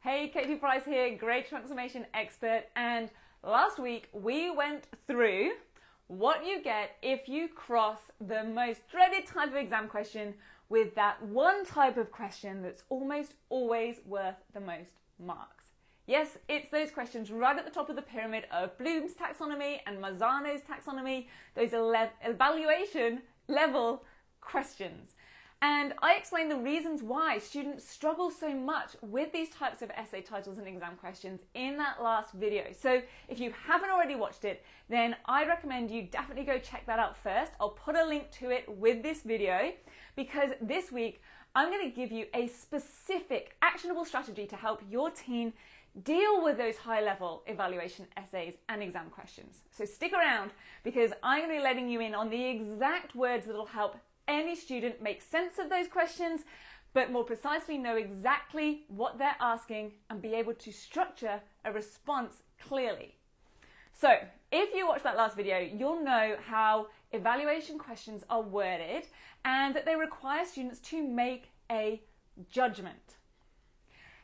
Hey, Katie Price here, Great Transformation Expert, and last week we went through what you get if you cross the most dreaded type of exam question with that one type of question that's almost always worth the most marks. Yes, it's those questions right at the top of the pyramid of Bloom's taxonomy and Marzano's taxonomy, those evaluation level questions. And I explained the reasons why students struggle so much with these types of essay titles and exam questions in that last video. So if you haven't already watched it, then I recommend you definitely go check that out first. I'll put a link to it with this video because this week I'm going to give you a specific actionable strategy to help your teen deal with those high-level evaluation essays and exam questions. So stick around because I'm going to be letting you in on the exact words that will help any student make sense of those questions, but more precisely know exactly what they're asking and be able to structure a response clearly. So if you watch that last video, you'll know how evaluation questions are worded and that they require students to make a judgment.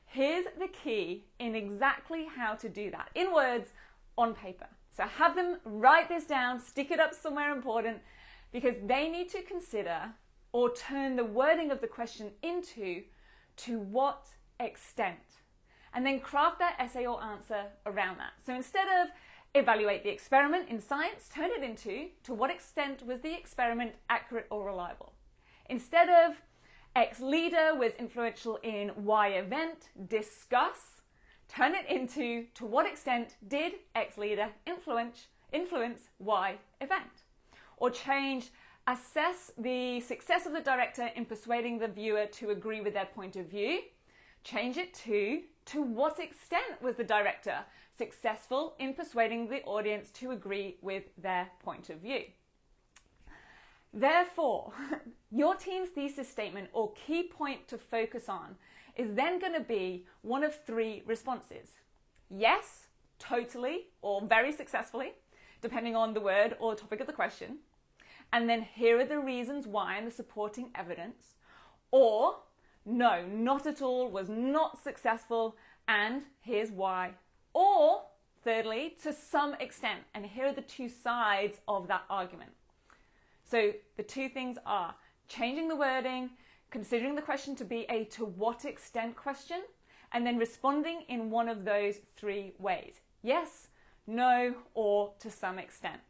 Here's the key in exactly how to do that, in words, on paper. So have them write this down, stick it up somewhere important, because they need to consider or turn the wording of the question into to what extent, and then craft their essay or answer around that. So instead of evaluate the experiment in science, turn it into to what extent was the experiment accurate or reliable. Instead of X leader was influential in Y event, discuss, turn it into to what extent did X leader influence Y event. Or change, assess the success of the director in persuading the viewer to agree with their point of view. Change it to what extent was the director successful in persuading the audience to agree with their point of view. Therefore, your teen's thesis statement or key point to focus on is then going to be one of three responses. Yes, totally, or very successfully, depending on the word or the topic of the question. And then here are the reasons why and the supporting evidence. Or, no, not at all, was not successful, and here's why. Or, thirdly, to some extent, and here are the two sides of that argument. So the two things are changing the wording, considering the question to be a to what extent question, and then responding in one of those three ways. Yes, no, or to some extent.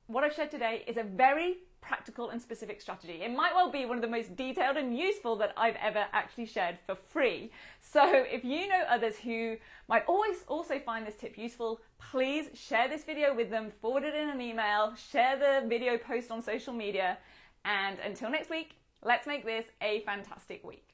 What I've shared today is a very practical and specific strategy. It might well be one of the most detailed and useful that I've ever actually shared for free. So if you know others who might always also find this tip useful, please share this video with them, forward it in an email, share the video post on social media, and until next week, let's make this a fantastic week.